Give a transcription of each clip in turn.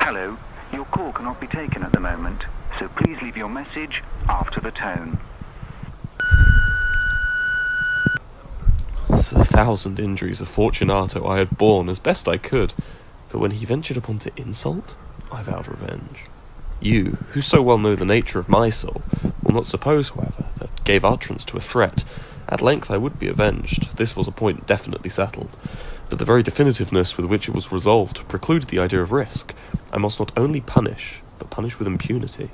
Hello, your call cannot be taken at the moment, so please leave your message after the tone. The 1,000 injuries of Fortunato I had borne as best I could, but when he ventured upon to insult, I vowed revenge. You, who so well know the nature of my soul, will not suppose, however, that gave utterance to a threat. At length I would be avenged. This was a point definitely settled. But the very definitiveness with which it was resolved precluded the idea of risk. I must not only punish, but punish with impunity.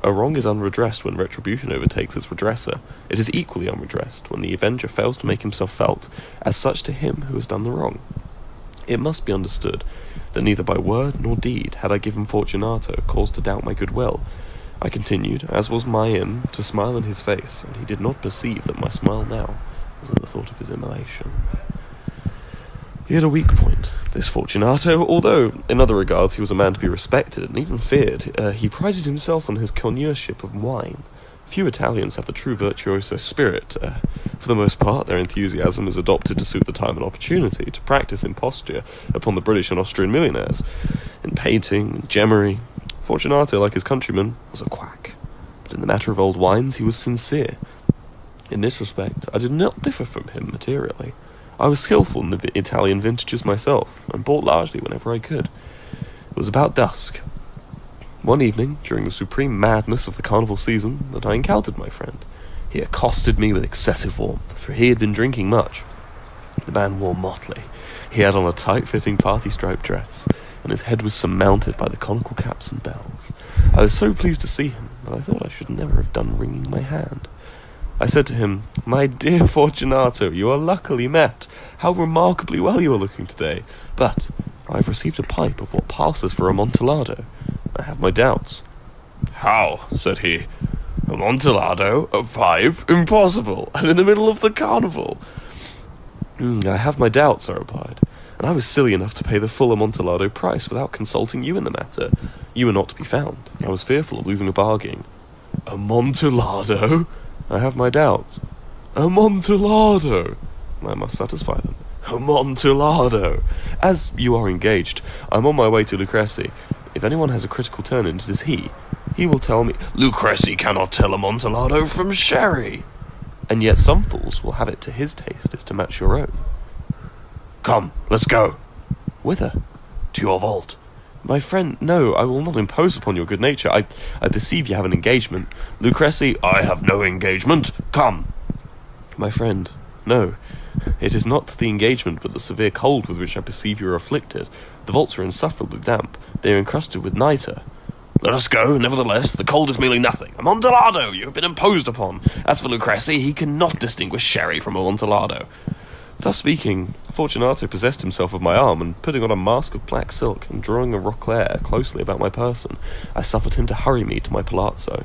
A wrong is unredressed when retribution overtakes its redresser. It is equally unredressed when the avenger fails to make himself felt as such to him who has done the wrong. It must be understood that neither by word nor deed had I given Fortunato cause to doubt my goodwill. I continued, as was my aim, to smile in his face, and he did not perceive that my smile now was at the thought of his immolation. He had a weak point, this Fortunato, although, in other regards, he was a man to be respected and even feared. He prided himself on his connoisseurship of wine. Few Italians have the true virtuoso spirit. For the most part, their enthusiasm is adopted to suit the time and opportunity, to practice imposture upon the British and Austrian millionaires. In painting and gemmery, Fortunato, like his countrymen, was a quack. But in the matter of old wines, he was sincere. In this respect, I did not differ from him materially. I was skillful in the Italian vintages myself, and bought largely whenever I could. It was about dusk, one evening, during the supreme madness of the carnival season, that I encountered my friend. He accosted me with excessive warmth, for he had been drinking much. The man wore motley. He had on a tight-fitting party-striped dress, and his head was surmounted by the conical caps and bells. I was so pleased to see him that I thought I should never have done wringing my hand. I said to him, "My dear Fortunato, you are luckily met. How remarkably well you are looking today. But I have received a pipe of what passes for Amontillado. I have my doubts." "How?" said he. "Amontillado? A pipe? Impossible! And in the middle of the carnival!" "I have my doubts," I replied, "and I was silly enough to pay the full Amontillado price without consulting you in the matter. You were not to be found. I was fearful of losing a bargain." "Amontillado?" "I have my doubts." "Amontillado!" "I must satisfy them." "Amontillado! As you are engaged, I'm on my way to Lucrezi. If anyone has a critical turn in, it is he. He will tell me—" "Lucrezi cannot tell Amontillado from sherry." "And yet some fools will have it to his taste is to match your own." "Come, let's go." "Whither?" "To your vault." "My friend, no, I will not impose upon your good nature. I perceive you have an engagement." "Lucrezi, I have no engagement. Come." "My friend, no. It is not the engagement, but the severe cold with which I perceive you are afflicted. The vaults are insufferably damp. They are encrusted with nitre." "Let us go, nevertheless. The cold is merely nothing. Amontillado, you have been imposed upon. As for Lucrezi, he cannot distinguish sherry from Amontillado." Thus speaking, Fortunato possessed himself of my arm, and putting on a mask of black silk, and drawing a roquelaire closely about my person, I suffered him to hurry me to my palazzo.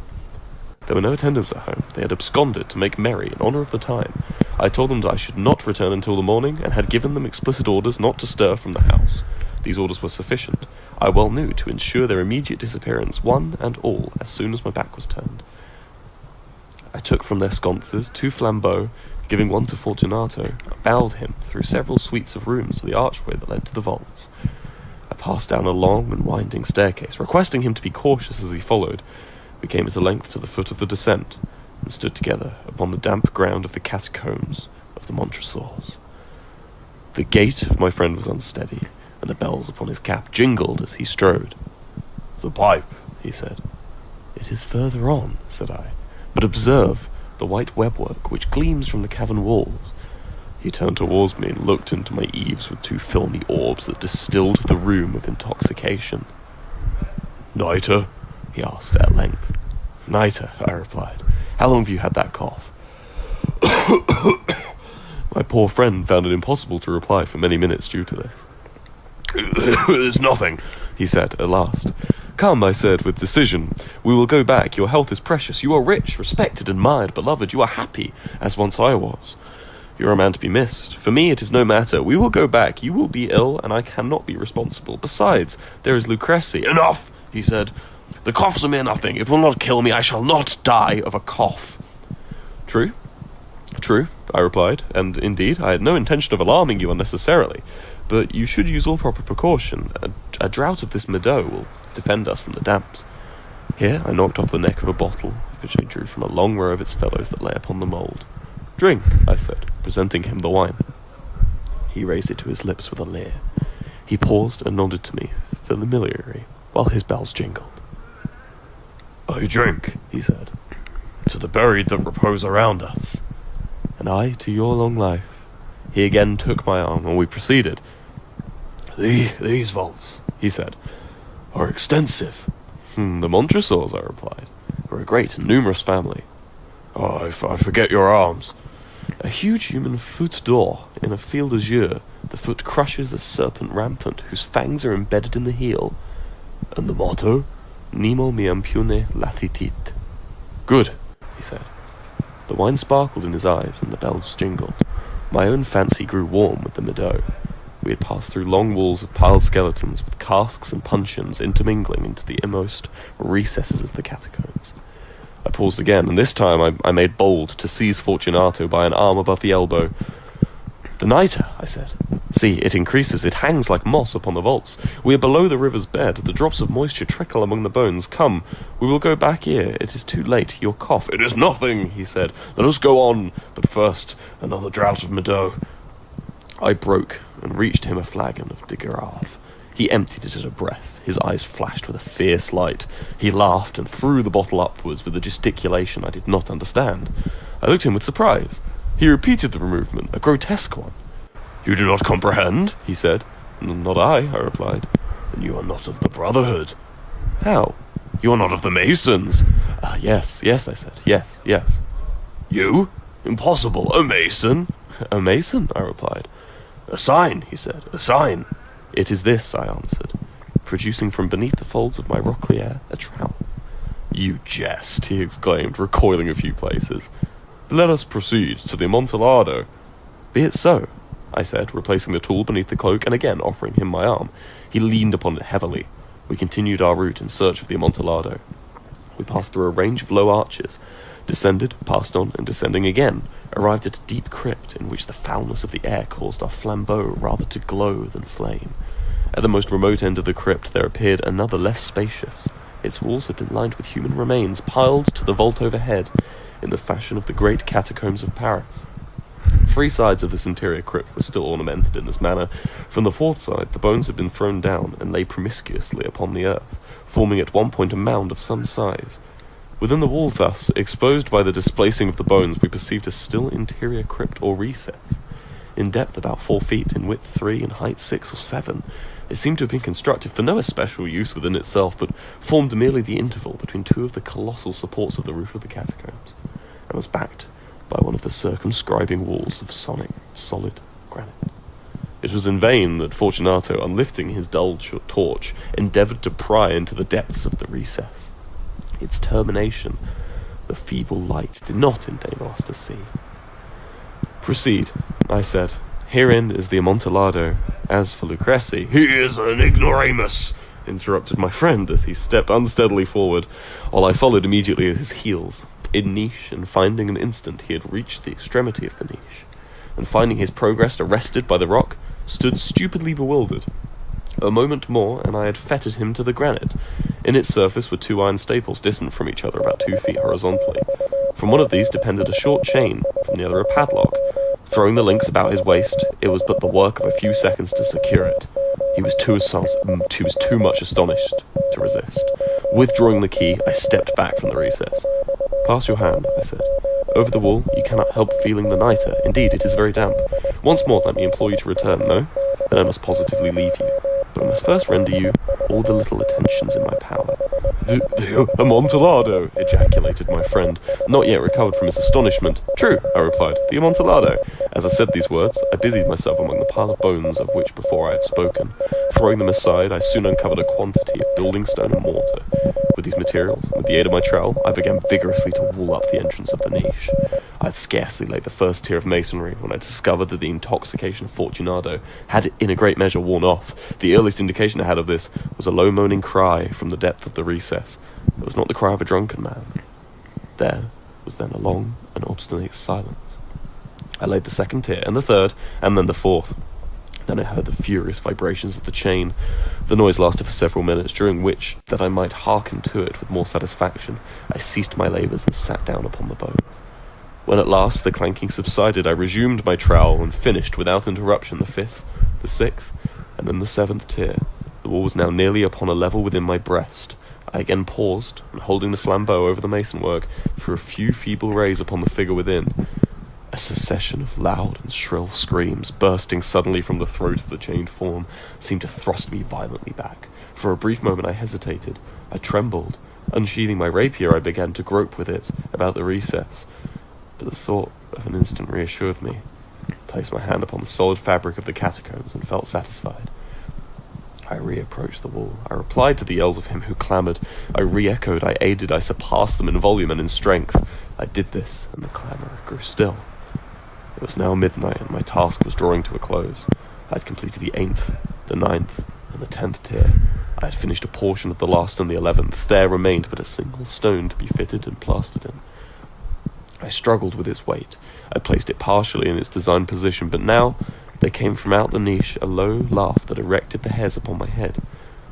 There were no attendants at home. They had absconded to make merry in honour of the time. I told them that I should not return until the morning, and had given them explicit orders not to stir from the house. These orders were sufficient, I well knew, to ensure their immediate disappearance, one and all, as soon as my back was turned. I took from their sconces 2 flambeaux, giving one to Fortunato, bowed him through several suites of rooms to the archway that led to the vaults. I passed down a long and winding staircase, requesting him to be cautious as he followed. We came at length to the foot of the descent, and stood together upon the damp ground of the catacombs of the Montresors. The gait of my friend was unsteady, and the bells upon his cap jingled as he strode. "The pipe," he said. "It is further on," said I, "but observe the white webwork which gleams from the cavern walls." He turned towards me and looked into my eaves with 2 filmy orbs that distilled the rheum of intoxication. "Nitre?" he asked at length. "Nitre," I replied. "How long have you had that cough?" My poor friend found it impossible to reply for many minutes due to this. "It's nothing," he said at last. "Come," I said with decision, "we will go back. Your health is precious. You are rich, respected, admired, beloved. You are happy, as once I was. You are a man to be missed. For me, it is no matter. We will go back. You will be ill, and I cannot be responsible. Besides, there is Lucrezi." "Enough," he said. "The cough's a mere nothing. It will not kill me. I shall not die of a cough." True, I replied, and indeed, I had no intention of alarming you unnecessarily, but you should use all proper precaution. A draught of this Medoc will defend us from the damps. Here I knocked off the neck of a bottle, which I drew from a long row of its fellows that lay upon the mould. "Drink," I said, presenting him the wine. He raised it to his lips with a leer. He paused and nodded to me familiarly, while his bells jingled. "I drink," he said, "to the buried that repose around us." "And I to your long life." He again took my arm, and we proceeded. These vaults," he said, "are extensive." "The Montresors," I replied, "are a great and numerous family." "Oh, I forget your arms." "A huge human foot d'or in a field azure. The foot crushes a serpent rampant, whose fangs are embedded in the heel." "And the motto?" "Nemo me impune latitit." "Good," he said. The wine sparkled in his eyes, and the bells jingled. My own fancy grew warm with the meadow. We had passed through long walls of piled skeletons, with casks and puncheons intermingling into the inmost recesses of the catacombs. I paused again, and this time I made bold to seize Fortunato by an arm above the elbow. "The nitre," I said. "See, it increases, it hangs like moss upon the vaults. We are below the river's bed, the drops of moisture trickle among the bones. Come, we will go back here, it is too late, your cough—" "It is nothing," he said. "Let us go on, but first, another draught of Medoc." I broke and reached him a flagon of de Garave. He emptied it at a breath. His eyes flashed with a fierce light. He laughed and threw the bottle upwards with a gesticulation I did not understand. I looked at him with surprise. He repeated the movement, a grotesque one. "You do not comprehend?" he said. "Not I," I replied. "Then you are not of the Brotherhood." "How?" "You are not of the Masons." Yes, I said. Yes. "You? Impossible. A Mason?" "A Mason?" I replied. "A sign," he said. "A sign." "It is this," I answered, producing from beneath the folds of my roquelaire a trowel. "You jest," he exclaimed, recoiling a few paces. "But let us proceed to the Amontillado." "Be it so," I said, replacing the tool beneath the cloak and again offering him my arm. He leaned upon it heavily. We continued our route in search of the Amontillado. We passed through a range of low arches, descended, passed on, and descending again, arrived at a deep crypt in which the foulness of the air caused our flambeaux rather to glow than flame. At the most remote end of the crypt there appeared another less spacious. Its walls had been lined with human remains, piled to the vault overhead, in the fashion of the great catacombs of Paris. 3 sides of this interior crypt were still ornamented in this manner. From the 4th side the bones had been thrown down and lay promiscuously upon the earth, forming at one point a mound of some size. Within the wall thus, exposed by the displacing of the bones, we perceived a still interior crypt or recess. In depth about 4 feet, in width 3, in height 6 or 7, it seemed to have been constructed for no especial use within itself, but formed merely the interval between 2 of the colossal supports of the roof of the catacombs, and was backed by one of the circumscribing walls of solid granite. It was in vain that Fortunato, unlifting his dull torch, endeavoured to pry into the depths of the recess. Its termination, the feeble light, did not enable us to see. "Proceed," I said. "Herein is the Amontillado. As for Lucrezi—" "He is an ignoramus," interrupted my friend as he stepped unsteadily forward, while I followed immediately at his heels. In niche, and finding an instant he had reached the extremity of the niche, and finding his progress arrested by the rock, stood stupidly bewildered. A moment more, and I had fettered him to the granite. In its surface were 2 iron staples distant from each other about 2 feet horizontally. From one of these depended a short chain, from the other a padlock. Throwing the links about his waist, it was but the work of a few seconds to secure it. He was too much astonished to resist. Withdrawing the key, I stepped back from the recess. "Pass your hand," I said. "Over the wall you cannot help feeling the nitre. Indeed, it is very damp. Once more let me implore you to return, no? Then I must positively leave you. But I must first render you all the little attentions in my power." The Amontillado!" ejaculated my friend, not yet recovered from his astonishment. "True," I replied, "the Amontillado." As I said these words, I busied myself among the pile of bones of which before I had spoken. Throwing them aside, I soon uncovered a quantity of building stone and mortar. With these materials, and with the aid of my trowel, I began vigorously to wall up the entrance of the niche. I had scarcely laid the first tier of masonry when I discovered that the intoxication of Fortunato had in a great measure worn off. The earliest indication I had of this was a low moaning cry from the depth of the recess. It was not the cry of a drunken man. There was then a long and obstinate silence. I laid the 2nd tier, and the 3rd, and then the 4th. Then I heard the furious vibrations of the chain. The noise lasted for several minutes, during which, that I might hearken to it with more satisfaction, I ceased my labours and sat down upon the bones. When at last the clanking subsided, I resumed my trowel and finished without interruption the 5th, the 6th, and then the 7th tier. The wall was now nearly upon a level within my breast. I again paused, and holding the flambeau over the masonwork, threw a few feeble rays upon the figure within. A succession of loud and shrill screams, bursting suddenly from the throat of the chained form, seemed to thrust me violently back. For a brief moment I hesitated. I trembled. Unsheathing my rapier, I began to grope with it about the recess. But the thought of an instant reassured me. I placed my hand upon the solid fabric of the catacombs and felt satisfied. I reapproached the wall. I replied to the yells of him who clamoured. I re-echoed, I aided, I surpassed them in volume and in strength. I did this, and the clamour grew still. It was now midnight, and my task was drawing to a close. I had completed the 8th, the 9th, and the 10th tier. I had finished a portion of the last and the 11th. There remained but a single stone to be fitted and plastered in. I struggled with its weight. I placed it partially in its designed position, but now there came from out the niche a low laugh that erected the hairs upon my head.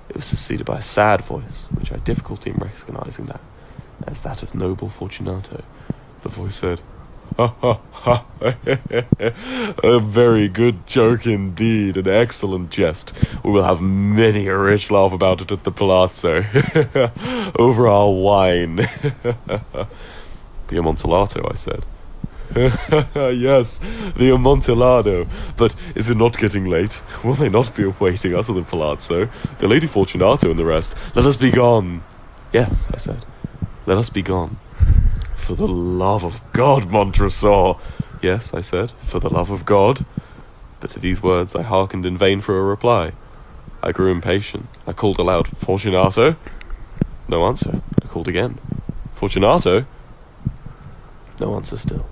It was succeeded by a sad voice, which I had difficulty in recognizing that as that of noble Fortunato. The voice said, "Ha ha ha, a very good joke indeed, an excellent jest. We will have many a rich laugh about it at the palazzo, over our wine." "The Amontillado," I said. "Yes, the Amontillado. But is it not getting late? Will they not be awaiting us at the palazzo? The Lady Fortunato and the rest. Let us be gone." "Yes," I said. "Let us be gone." "For the love of God, Montresor!" "Yes," I said, "for the love of God." But to these words I hearkened in vain for a reply. I grew impatient. I called aloud, "Fortunato?" No answer. I called again, "Fortunato?" No answer still.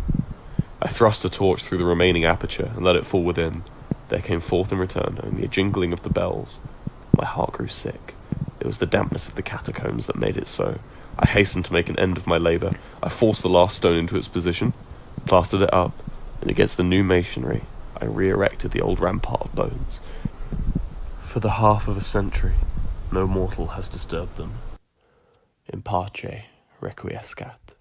I thrust a torch through the remaining aperture and let it fall within. There came forth in return only a jingling of the bells. My heart grew sick. It was the dampness of the catacombs that made it so. I hastened to make an end of my labour. I forced the last stone into its position, plastered it up, and against the new masonry I re-erected the old rampart of bones. For the half of a century, no mortal has disturbed them. In pace requiescat.